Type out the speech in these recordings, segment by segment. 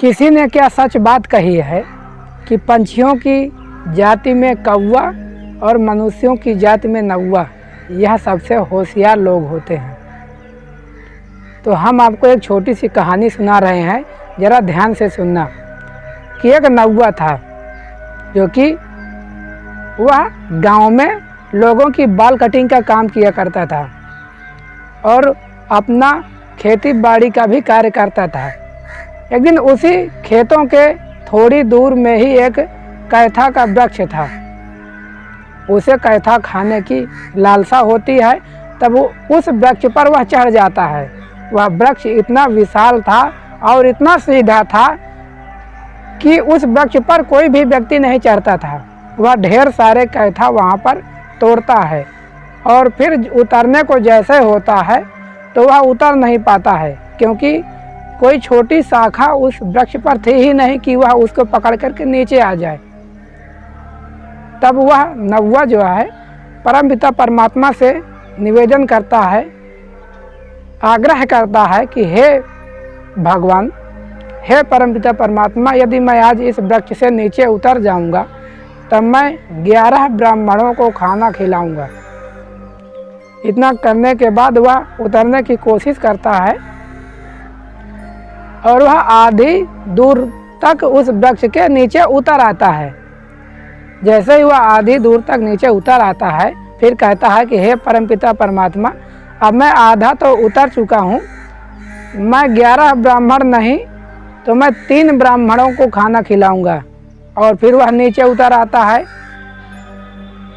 किसी ने क्या सच बात कही है कि पंछियों की जाति में कौवा और मनुष्यों की जाति में नौवा, यह सबसे होशियार लोग होते हैं। तो हम आपको एक छोटी सी कहानी सुना रहे हैं, ज़रा ध्यान से सुनना। कि एक नौवा था जो कि वह गांव में लोगों की बाल कटिंग का काम किया करता था और अपना खेती बाड़ी का भी कार्य करता था। एक दिन उसी खेतों के थोड़ी दूर में ही एक कैथा का वृक्ष था। उसे कैथा खाने की लालसा होती है, तब वो उस वृक्ष पर वह चढ़ जाता है। वह वृक्ष इतना विशाल था और इतना सीधा था कि उस वृक्ष पर कोई भी व्यक्ति नहीं चढ़ता था। वह ढेर सारे कैथा वहाँ पर तोड़ता है और फिर उतरने को जैसे होता है तो वह उतर नहीं पाता है, क्योंकि कोई छोटी शाखा उस वृक्ष पर थी ही नहीं कि वह उसको पकड़ करके नीचे आ जाए। तब वह नौवा जो है परमपिता परमात्मा से निवेदन करता है, आग्रह करता है कि हे भगवान, हे परमपिता परमात्मा, यदि मैं आज इस वृक्ष से नीचे उतर जाऊंगा तब मैं 11 ब्राह्मणों को खाना खिलाऊंगा। इतना करने के बाद वह उतरने की कोशिश करता है और वह आधी दूर तक उस वृक्ष के नीचे उतर आता है। जैसे ही वह आधी दूर तक नीचे उतर आता है, फिर कहता है कि हे परमपिता परमात्मा, अब मैं आधा तो उतर चुका हूँ, मैं 11 ब्राह्मण नहीं तो मैं 3 ब्राह्मणों को खाना खिलाऊंगा। और फिर वह नीचे उतर आता है।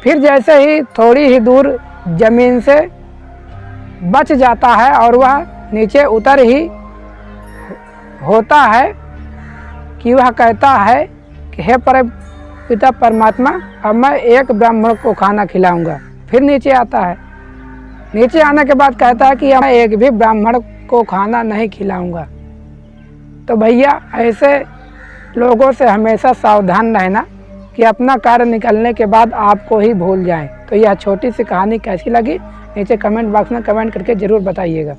फिर जैसे ही थोड़ी ही दूर जमीन से बच जाता है और वह नीचे उतर ही होता है कि वह कहता है कि हे परमपिता परमात्मा, अब मैं 1 ब्राह्मण को खाना खिलाऊंगा। फिर नीचे आता है। नीचे आने के बाद कहता है कि मैं 1 भी ब्राह्मण को खाना नहीं खिलाऊंगा। तो भैया, ऐसे लोगों से हमेशा सावधान रहना कि अपना कार्य निकलने के बाद आपको ही भूल जाएं। तो यह छोटी सी कहानी कैसी लगी नीचे कमेंट बॉक्स में कमेंट करके ज़रूर बताइएगा।